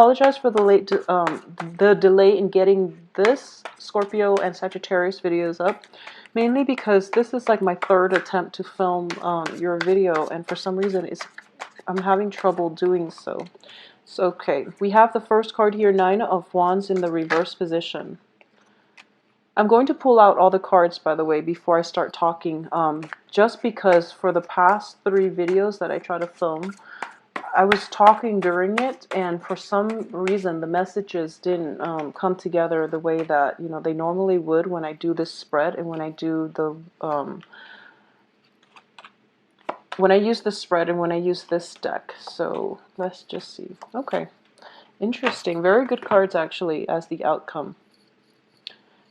apologize for the delay in getting this Scorpio and Sagittarius videos up, mainly because this is like my third attempt to film your video, and for some reason I'm having trouble doing so. So okay, we have the first card here, Nine of Wands in the reverse position. I'm going to pull out all the cards, by the way, before I start talking, just because for the past 3 videos that I try to film, I was talking during it, and for some reason the messages didn't come together the way that, you know, they normally would when I do this spread and when I do the when I use the spread and when I use this deck. So let's just see. Okay, interesting. Very good cards actually as the outcome.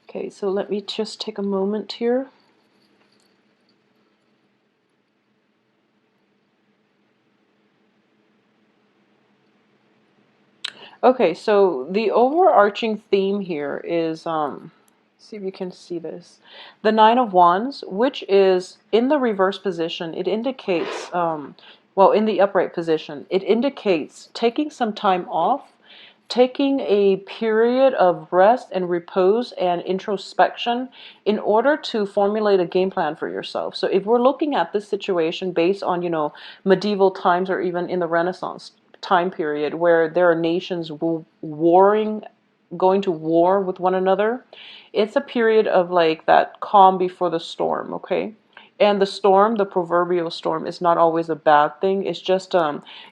Okay, so let me just take a moment here. Okay, so the overarching theme here is, see if you can see this. The Nine of Wands, which is in the reverse position, it indicates, well, in the upright position, it indicates taking some time off, taking a period of rest and repose and introspection in order to formulate a game plan for yourself. So if we're looking at this situation based on, you know, medieval times or even in the Renaissance time period where there are nations warring, going to war with one another, it's a period of like that calm before the storm, okay? And the storm, the proverbial storm, is not always a bad thing. It's just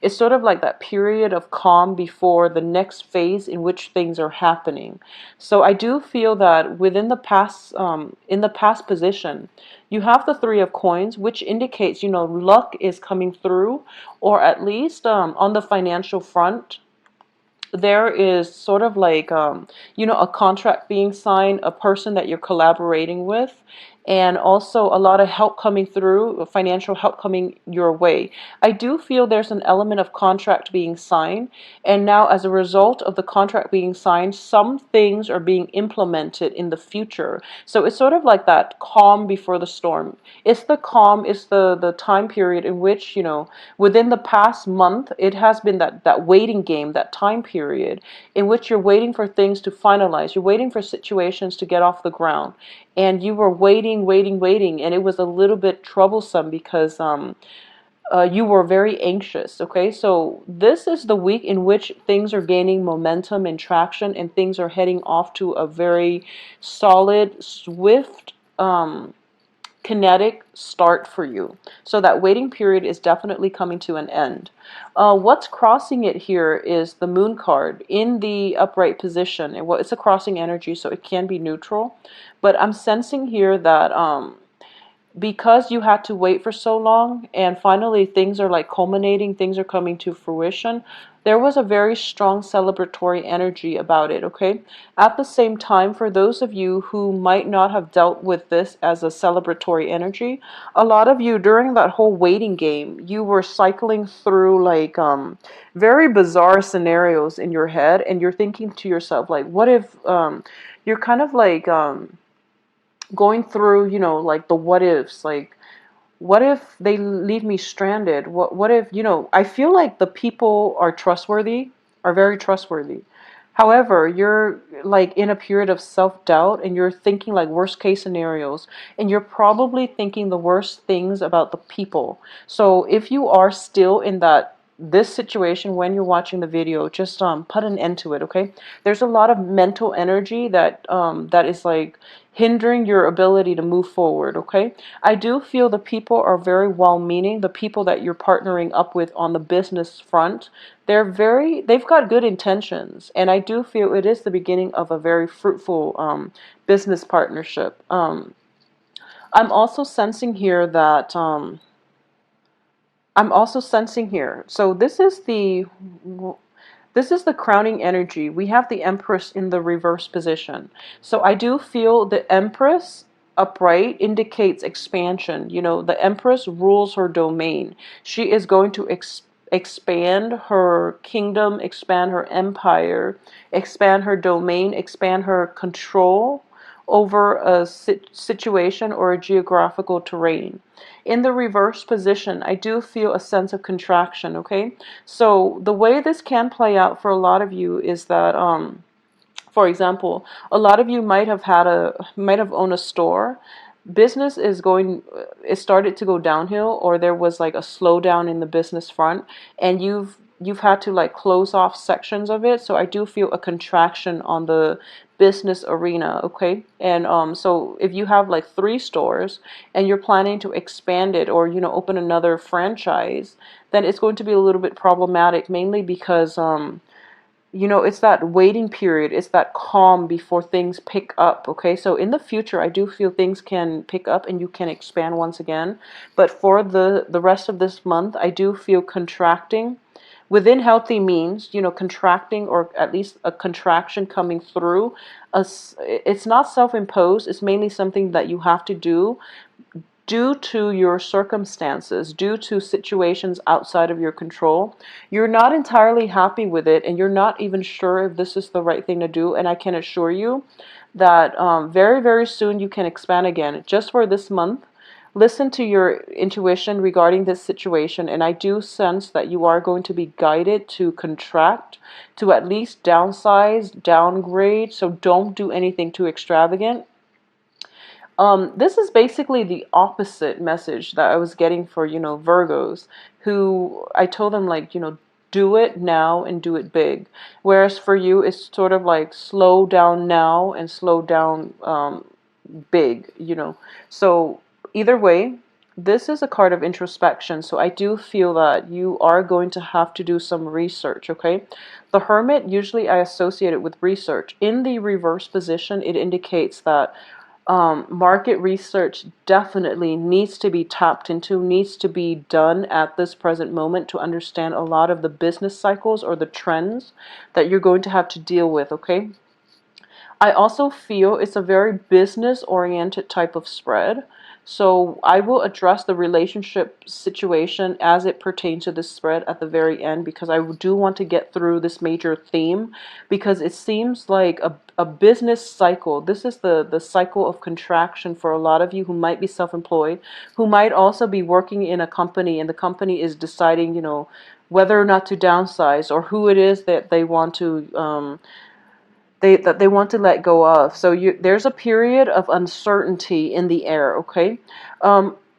it's sort of like that period of calm before the next phase in which things are happening. So I do feel that within the past, in the past position, you have the Three of Coins, which indicates, you know, luck is coming through, or at least on the financial front, there is sort of like, you know, a contract being signed, a person that you're collaborating with, and also a lot of help coming through, financial help coming your way. I do feel there's an element of contract being signed, and now as a result of the contract being signed, some things are being implemented in the future. So it's sort of like that calm before the storm. It's the calm, it's the time period in which, you know, within the past month, it has been that waiting game, that time period in which you're waiting for things to finalize. You're waiting for situations to get off the ground. And you were waiting, and it was a little bit troublesome because you were very anxious, okay? So this is the week in which things are gaining momentum and traction, and things are heading off to a very solid, swift, kinetic start for you. So that waiting period is definitely coming to an end. What's crossing it here is the Moon card in the upright position. And well, it's a crossing energy, so it can be neutral. But I'm sensing here that because you had to wait for so long and finally things are like culminating, things are coming to fruition, there was a very strong celebratory energy about it, okay? At the same time, for those of you who might not have dealt with this as a celebratory energy, a lot of you during that whole waiting game, you were cycling through like very bizarre scenarios in your head, and you're thinking to yourself like, what if you're kind of like going through, you know, like the what ifs, like what if they leave me stranded? What if, you know, I feel like the people are trustworthy, are very trustworthy. However, you're like in a period of self-doubt and you're thinking like worst case scenarios, and you're probably thinking the worst things about the people. So if you are still in this situation when you're watching the video, just put an end to it, okay? There's a lot of mental energy that that is like hindering your ability to move forward, okay? I do feel the people are very well-meaning. The people that you're partnering up with on the business front, they've got good intentions, and I do feel it is the beginning of a very fruitful business partnership. I'm also sensing here that so this is the crowning energy. We have the Empress in the reverse position. So I do feel the Empress upright indicates expansion. You know, the Empress rules her domain. She is going to expand her kingdom, expand her empire, expand her domain, expand her control over a situation or a geographical terrain. In the reverse position, I do feel a sense of contraction, okay? So the way this can play out for a lot of you is that, for example, a lot of you might have owned a store. Business it started to go downhill, or there was like a slowdown in the business front, and you've had to like close off sections of it. So I do feel a contraction on the business arena, okay? And so if you have like 3 stores and you're planning to expand it, or open another franchise, then it's going to be a little bit problematic, mainly because it's that waiting period, it's that calm before things pick up, okay? So in the future, I do feel things can pick up and you can expand once again. But for the rest of this month, I do feel contracting within healthy means, contracting, or at least a contraction coming through. It's not self-imposed, it's mainly something that you have to do due to your circumstances, due to situations outside of your control. You're not entirely happy with it, and you're not even sure if this is the right thing to do. And I can assure you that very, very soon you can expand again. Just for this month, listen to your intuition regarding this situation, and I do sense that you are going to be guided to contract, to at least downsize, downgrade. So don't do anything too extravagant. This is basically the opposite message that I was getting for, Virgos, who I told them, like, do it now and do it big. Whereas for you, it's sort of like slow down now and slow down big, So either way, this is a card of introspection. So I do feel that you are going to have to do some research, okay? The Hermit, usually I associate it with research. In the reverse position, it indicates that market research definitely needs to be tapped into, needs to be done at this present moment to understand a lot of the business cycles or the trends that you're going to have to deal with, okay? I also feel it's a very business-oriented type of spread. So I will address the relationship situation as it pertains to this spread at the very end, because I do want to get through this major theme, because it seems like a business cycle. This is the cycle of contraction for a lot of you who might be self-employed, who might also be working in a company, and the company is deciding, whether or not to downsize, or who it is that they want to that they want to let go of. So there's a period of uncertainty in the air, okay?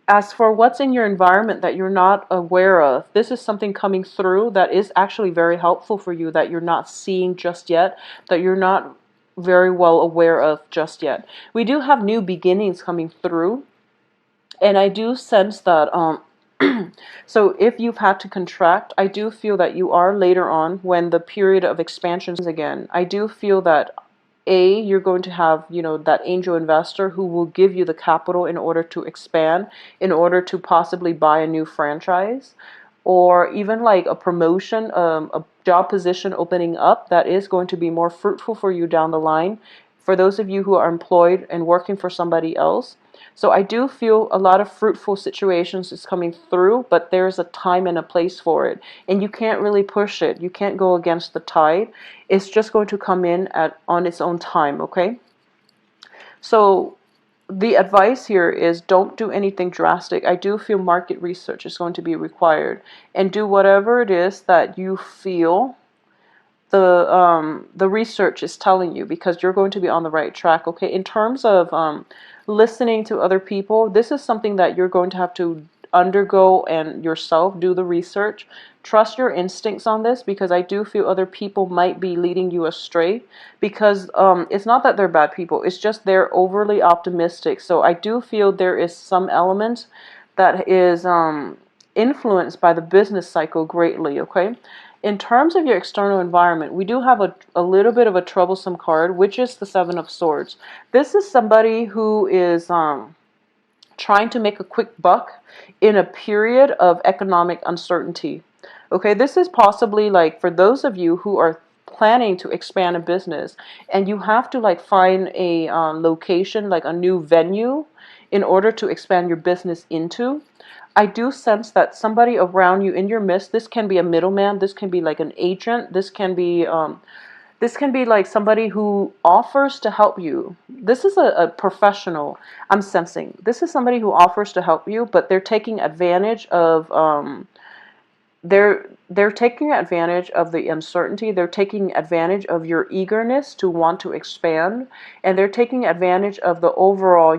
As for what's in your environment that you're not aware of, this is something coming through that is actually very helpful for you, that you're not seeing just yet, that you're not very well aware of just yet. We do have new beginnings coming through, and I do sense that so if you've had to contract, I do feel that you are later on, when the period of expansion again. I do feel that you're going to have, that angel investor who will give you the capital in order to expand, in order to possibly buy a new franchise, or even like a promotion, a job position opening up that is going to be more fruitful for you down the line, for those of you who are employed and working for somebody else. So I do feel a lot of fruitful situations is coming through, but there's a time and a place for it. And you can't really push it. You can't go against the tide. It's just going to come in on its own time, okay? So the advice here is, don't do anything drastic. I do feel market research is going to be required. And do whatever it is that you feel the research is telling you, because you're going to be on the right track, okay? In terms of listening to other people, this is something that you're going to have to undergo and yourself do the research. Trust your instincts on this, because I do feel other people might be leading you astray, because it's not that they're bad people, it's just they're overly optimistic. So I do feel there is some element that is influenced by the business cycle greatly, okay? In terms of your external environment, we do have a little bit of a troublesome card, which is the Seven of Swords. This is somebody who is trying to make a quick buck in a period of economic uncertainty. Okay, this is possibly like for those of you who are planning to expand a business, and you have to like find a location, like a new venue, in order to expand your business into. I do sense that somebody around you in your midst, this can be a middleman, this can be like an agent, this can be This can be like somebody who offers to help you. This is a professional, I'm sensing. This is somebody who offers to help you, but they're taking advantage of they're taking advantage of the uncertainty. They're taking advantage of your eagerness to want to expand, and they're taking advantage of the overall,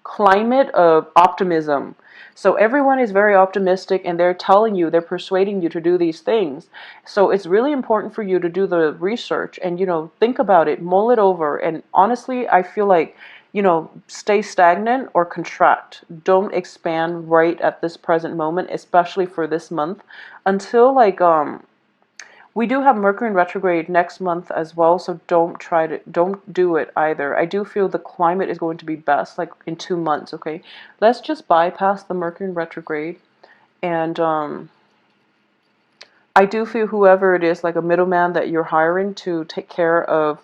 climate of optimism. So everyone is very optimistic, and they're telling you, they're persuading you to do these things. So it's really important for you to do the research and, think about it, mull it over. And honestly, I feel like, stay stagnant or contract. Don't expand right at this present moment, especially for this month, until like we do have Mercury in retrograde next month as well, so don't do it either. I do feel the climate is going to be best like in 2 months, okay? Let's just bypass the Mercury in retrograde, and I do feel whoever it is, like a middleman that you're hiring to take care of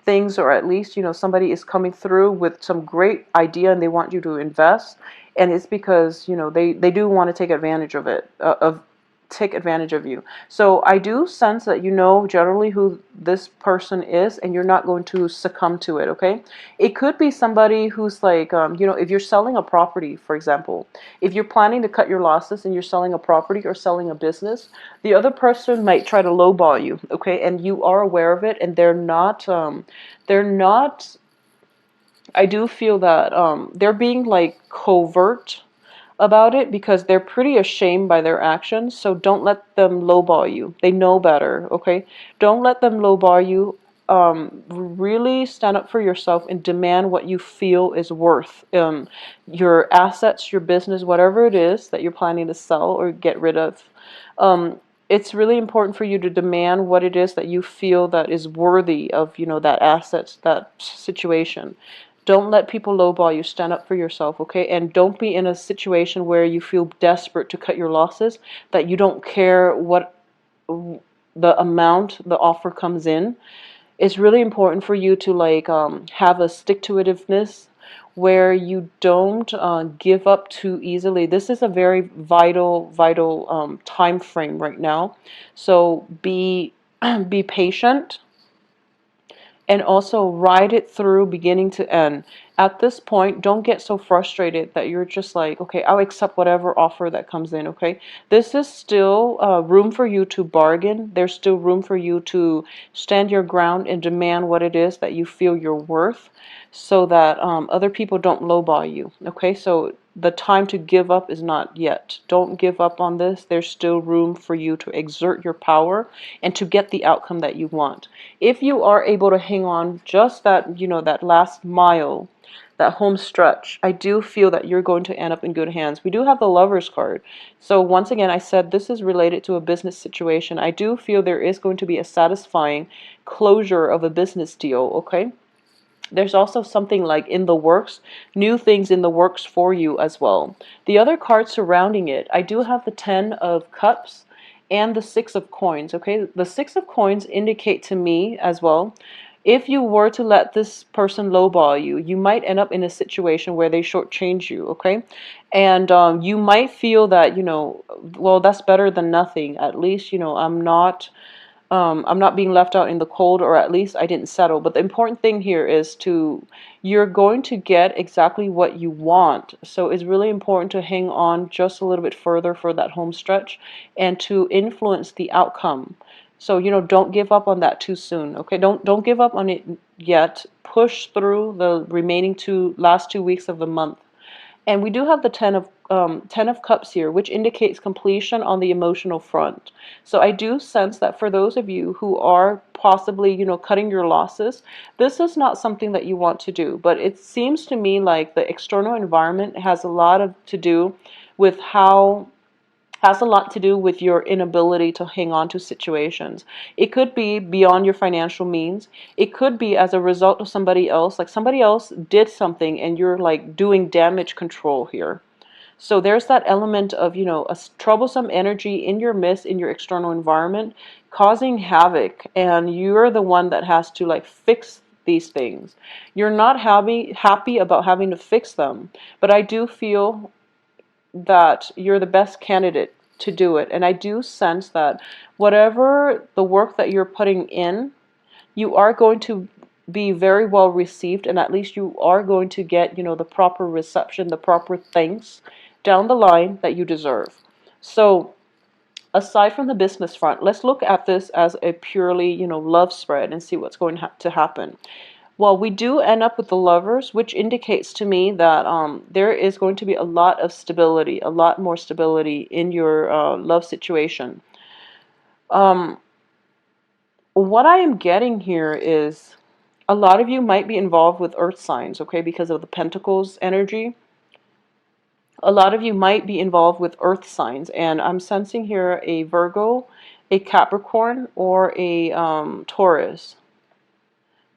things, or at least, somebody is coming through with some great idea and they want you to invest, and it's because, they do want to take advantage of it, of take advantage of you. So I do sense that you know generally who this person is, and you're not going to succumb to it, okay? It could be somebody who's like, if you're selling a property, for example, if you're planning to cut your losses and you're selling a property or selling a business, the other person might try to lowball you, okay? And you are aware of it, and they're not, I do feel that they're being like covert about it because they're pretty ashamed by their actions. So don't let them lowball you. They know better, okay? Don't let them lowball you. Really stand up for yourself and demand what you feel is worth. Your assets, your business, whatever it is that you're planning to sell or get rid of. It's really important for you to demand what it is that you feel that is worthy of, that assets, that situation. Don't let people lowball you. Stand up for yourself, okay? And don't be in a situation where you feel desperate to cut your losses, that you don't care what the amount the offer comes in. It's really important for you to like have a stick-to-itiveness where you don't give up too easily. This is a very vital time frame right now. So be be patient, and also ride it through beginning to end. At this point, don't get so frustrated that you're just like, okay, I'll accept whatever offer that comes in, okay? This is still room for you to bargain. There's still room for you to stand your ground and demand what it is that you feel you're worth, so that other people don't lowball you, okay? So the time to give up is not yet. Don't give up on this. There's still room for you to exert your power and to get the outcome that you want. If you are able to hang on just that, that last mile, that home stretch, I do feel that you're going to end up in good hands. We do have the Lovers card. So once again, I said this is related to a business situation. I do feel there is going to be a satisfying closure of a business deal, okay? There's also something like in the works, new things in the works for you as well. The other cards surrounding it, I do have the 10 of Cups and the 6 of Coins, okay? The 6 of Coins indicate to me as well, if you were to let this person lowball you, you might end up in a situation where they shortchange you, okay? And you might feel that, well, that's better than nothing. At least, I'm not being left out in the cold, or at least I didn't settle. But the important thing here is you're going to get exactly what you want. So it's really important to hang on just a little bit further for that home stretch and to influence the outcome. So, don't give up on that too soon, okay? Don't give up on it yet. Push through the remaining last 2 weeks of the month. And we do have the 10 of Cups here, which indicates completion on the emotional front. So I do sense that for those of you who are possibly, cutting your losses, this is not something that you want to do. But it seems to me like the external environment has a lot to do with has a lot to do with your inability to hang on to situations. It could be beyond your financial means. It could be as a result of somebody else, like somebody else did something and you're like doing damage control here. So there's that element of, a troublesome energy in your midst, in your external environment, causing havoc, and you're the one that has to like fix these things. You're not happy about having to fix them, but I do feel that you're the best candidate to do it. And I do sense that whatever the work that you're putting in, you are going to be very well received, and at least you are going to get, the proper reception, the proper thanks down the line that you deserve. So aside from the business front, let's look at this as a purely, love spread and see what's going to happen. Well, we do end up with the Lovers, which indicates to me that there is going to be a lot of stability, a lot more stability in your love situation. Um, what I am getting here is a lot of you might be involved with earth signs, okay, because of the Pentacles energy. A lot of you might be involved with earth signs, and I'm sensing here a Virgo, a Capricorn, or a Taurus.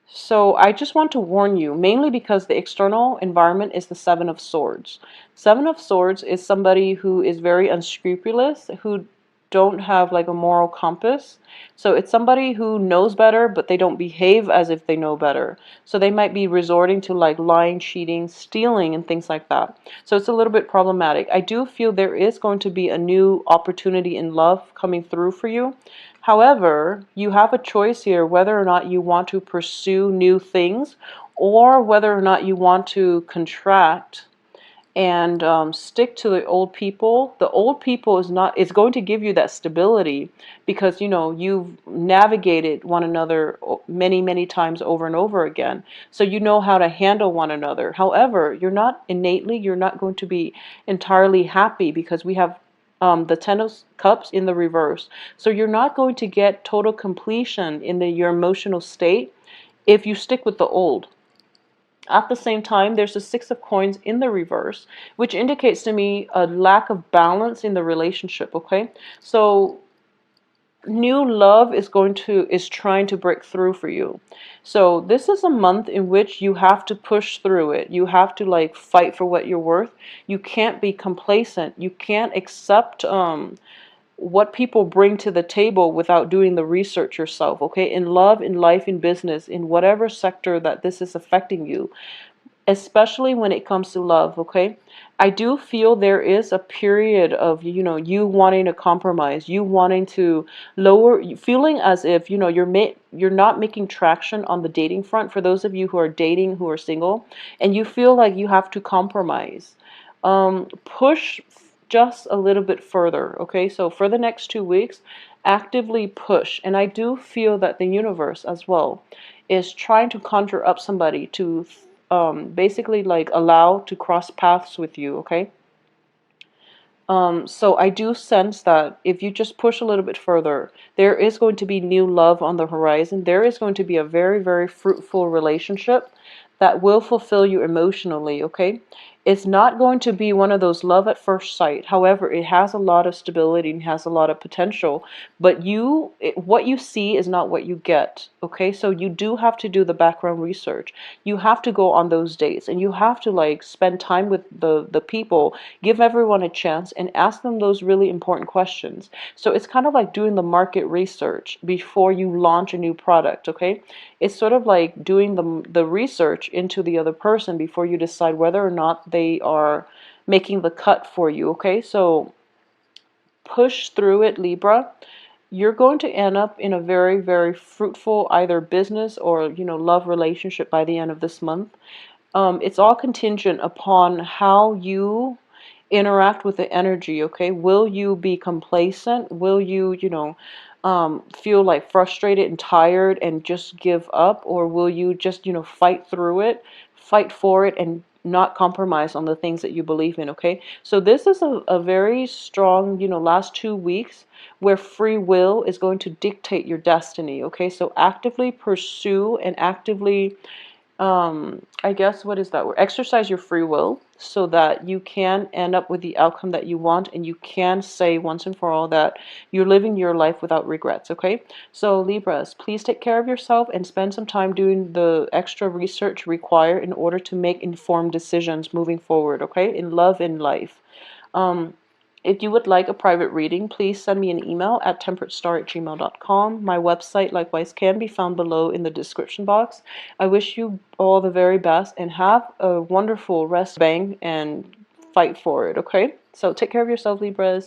So I just want to warn you, mainly because the external environment is the Seven of Swords. Seven of Swords is somebody who is very unscrupulous, who don't have like a moral compass. So it's somebody who knows better, but they don't behave as if they know better. So they might be resorting to like lying, cheating, stealing, and things like that. So it's a little bit problematic. I do feel there is going to be a new opportunity in love coming through for you. However, you have a choice here whether or not you want to pursue new things or whether or not you want to contract and stick to the old people. The old people is going to give you that stability because you've navigated one another many times over and over again, so you know how to handle one another. However, you're not going to be entirely happy because we have the Ten of Cups in the reverse. So you're not going to get total completion in your emotional state if you stick with the old. At the same time, there's a Six of Coins in the reverse, which indicates to me a lack of balance in the relationship, okay? So new love is trying to break through for you. So this is a month in which you have to push through it. You have to like fight for what you're worth. You can't be complacent. You can't accept what people bring to the table without doing the research yourself, okay? In love, in life, in business, in whatever sector that this is affecting you, especially when it comes to love, okay? I do feel there is a period of, you wanting to compromise, you wanting to lower, feeling as if, you're not making traction on the dating front for those of you who are dating, who are single, and you feel like you have to compromise. Push just a little bit further, okay? So for the next 2 weeks, actively push. And I do feel that the universe as well is trying to conjure up somebody to basically like allow to cross paths with you, okay? So I do sense that if you just push a little bit further, there is going to be new love on the horizon. There is going to be a very, very fruitful relationship that will fulfill you emotionally, okay? It's not going to be one of those love at first sight. However, it has a lot of stability and has a lot of potential. But what you see is not what you get, okay? So you do have to do the background research. You have to go on those dates, and you have to like spend time with the people, give everyone a chance, and ask them those really important questions. So it's kind of like doing the market research before you launch a new product, okay? It's sort of like doing the research into the other person before you decide whether or not they are making the cut for you, okay? So push through it, Libra. You're going to end up in a very, very fruitful either business or, love relationship by the end of this month. It's all contingent upon how you interact with the energy, okay? Will you be complacent? Will you, feel like frustrated and tired and just give up? Or will you just, fight through it, fight for it, and not compromise on the things that you believe in, okay? So this is a very strong, last 2 weeks where free will is going to dictate your destiny, okay? So actively pursue and actively I guess, what is that word? Exercise your free will so that you can end up with the outcome that you want, and you can say once and for all that you're living your life without regrets, okay? So Libras, please take care of yourself and spend some time doing the extra research required in order to make informed decisions moving forward, okay? In love and life. Um, if you would like a private reading, please send me an email at temperatestar@gmail.com. My website, likewise, can be found below in the description box. I wish you all the very best and have a wonderful rest, bang, and fight for it, okay? So take care of yourself, Libras.